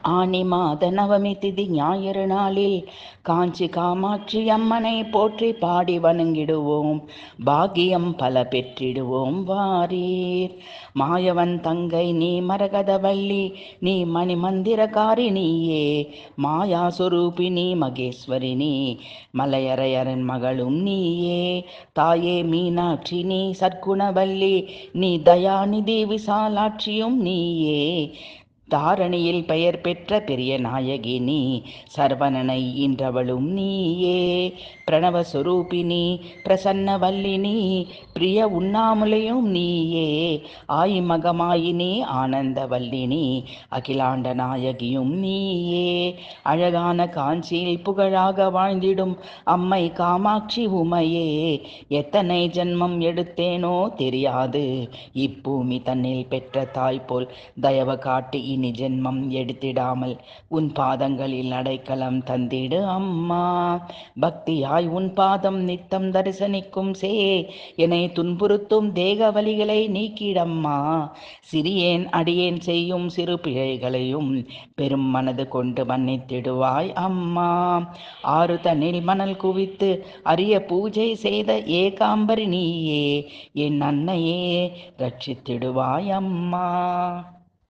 ஆனி மாத நவமி திதி ஞாயிறு நாளில் காஞ்சி காமாட்சி அம்மனை போற்றி பாடி வணங்கிடுவோம். பாகியம் பல பெற்றிடுவோம் வாரீர். மாயவன் தங்கை நீ மரகதவள்ளி நீ மணிமந்திரகாரி நீயே. மாயா சொரூபினி மகேஸ்வரினி மலையரையரன் மகளும் நீயே. தாயே மீனாட்சி நீ சற்குணவல்லி நீ தயாநிதி விசாலாட்சியும் நீயே. தாரணியில் பெயர் பெற்ற பெரிய நாயகினி சர்வனனை இன்றவளும் நீயே. பிரணவஸ்வரூபினி பிரசன்னவல்லினி பிரிய உண்ணாமுலையும் நீயே. ஆயிமகமாயினி ஆனந்தவல்லினி அகிலாண்ட நாயகியும் நீயே. அழகான காஞ்சியில் புகழாக வாழ்ந்திடும் அம்மை காமாட்சி உமையே. எத்தனை ஜென்மம் எடுத்தேனோ தெரியாது இப்பூமி தன்னில் பெற்ற தாய் போல் தயவு காட்டி இனி ஜென்மம் எடுத்திடாமல் உன் பாதங்களில் அடைக்கலம் தந்திடு அம்மா. பக்தியாய் உன் பாதம் நித்தம் தரிசனிக்கும் சே என்னை துன்புறுத்தும் தேக வலிகளை நீக்கிடம்மா. சிறியேன் அடியேன் செய்யும் சிறு பிழைகளையும் பெரும் மனது கொண்டு மன்னித்திடுவாய் அம்மா. ஆறு தன்னில் மணல் குவித்து அரிய பூஜை செய்த ஏகாம்பரி நீயே என் அன்னையே ரட்சித்திடுவாய் அம்மா.